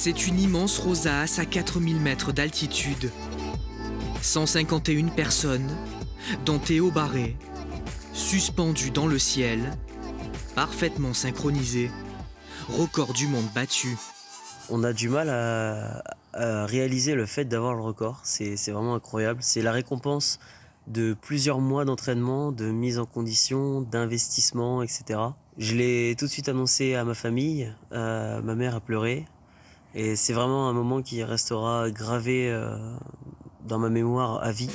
C'est une immense rosace à 4000 mètres d'altitude. 151 personnes, dont Théo Barré, suspendues dans le ciel, parfaitement synchronisées, record du monde battu. On a du mal à réaliser le fait d'avoir le record, c'est vraiment incroyable. C'est la récompense de plusieurs mois d'entraînement, de mise en condition, d'investissement, etc. Je l'ai tout de suite annoncé à ma famille, ma mère a pleuré. Et c'est vraiment un moment qui restera gravé dans ma mémoire à vie.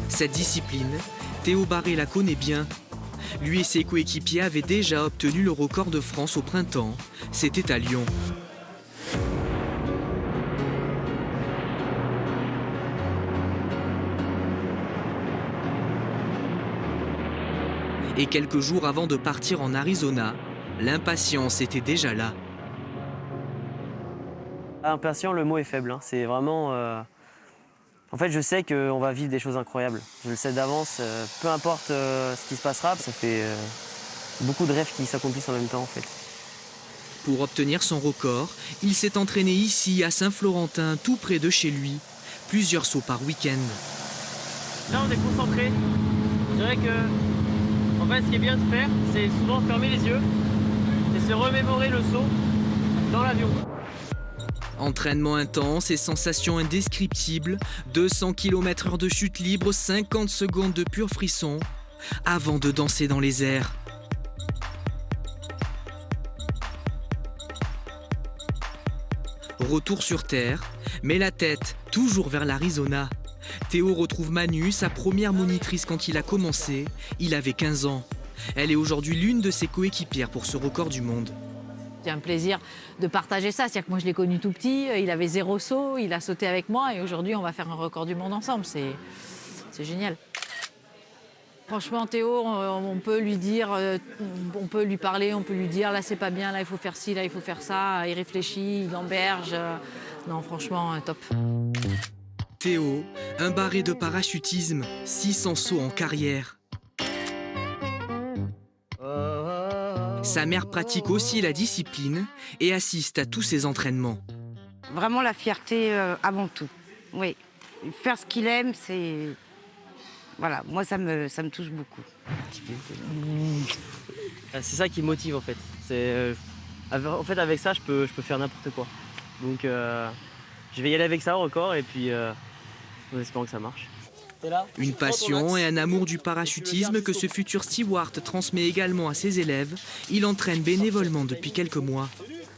Cette discipline, Théo Barré la connaît bien. Lui et ses coéquipiers avaient déjà obtenu le record de France au printemps. C'était à Lyon. Et quelques jours avant de partir en Arizona, l'impatience était déjà là. Impatient, le mot est faible. C'est vraiment... En fait, je sais qu'on va vivre des choses incroyables. Je le sais d'avance. Peu importe ce qui se passera, ça fait beaucoup de rêves qui s'accomplissent en même temps, en fait. Pour obtenir son record, il s'est entraîné ici, à Saint-Florentin, tout près de chez lui. Plusieurs sauts par week-end. Là, on est concentré. Je dirais que, en fait, ce qui est bien de faire, c'est souvent fermer les yeux et se remémorer le saut dans l'avion. Entraînement intense et sensations indescriptibles, 200 km/h de chute libre, 50 secondes de pur frisson, avant de danser dans les airs. Retour sur Terre, mais la tête toujours vers l'Arizona. Théo retrouve Manu, sa première monitrice quand il a commencé. Il avait 15 ans. Elle est aujourd'hui l'une de ses coéquipières pour ce record du monde. C'est un plaisir de partager ça. C'est-à-dire que moi, je l'ai connu tout petit, il avait 0 saut, il a sauté avec moi et aujourd'hui, on va faire un record du monde ensemble. C'est génial. Franchement, Théo, on peut lui dire, on peut lui parler, on peut lui dire là, c'est pas bien, là, il faut faire ci, là, il faut faire ça. Il réfléchit, il gamberge. Non, franchement, top. Théo, un barré de parachutisme, 600 sauts en carrière. Sa mère pratique aussi la discipline et assiste à tous ses entraînements. Vraiment la fierté avant tout. Oui, faire ce qu'il aime, c'est... Voilà, moi ça me touche beaucoup. C'est ça qui me motive en fait. En fait avec ça, je peux faire n'importe quoi. Donc je vais y aller avec ça au record et puis en espérant que ça marche. Une passion et un amour du parachutisme que ce futur steward transmet également à ses élèves. Il entraîne bénévolement depuis quelques mois.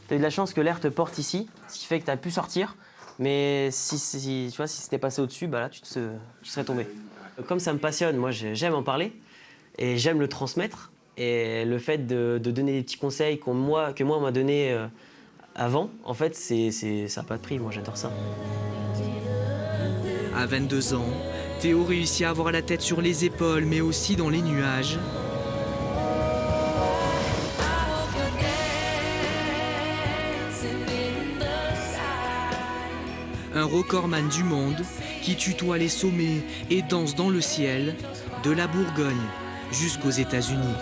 Tu as eu de la chance que l'air te porte ici, ce qui fait que tu as pu sortir. Mais si c'était passé au-dessus, bah là, tu serais tombé. Comme ça me passionne, moi j'aime en parler et j'aime le transmettre. Et le fait de donner des petits conseils que moi on m'a donné avant, en fait, ça n'a pas de prix. Moi j'adore ça. À 22 ans, Théo réussit à avoir la tête sur les épaules, mais aussi dans les nuages. Un recordman du monde qui tutoie les sommets et danse dans le ciel, de la Bourgogne jusqu'aux États-Unis.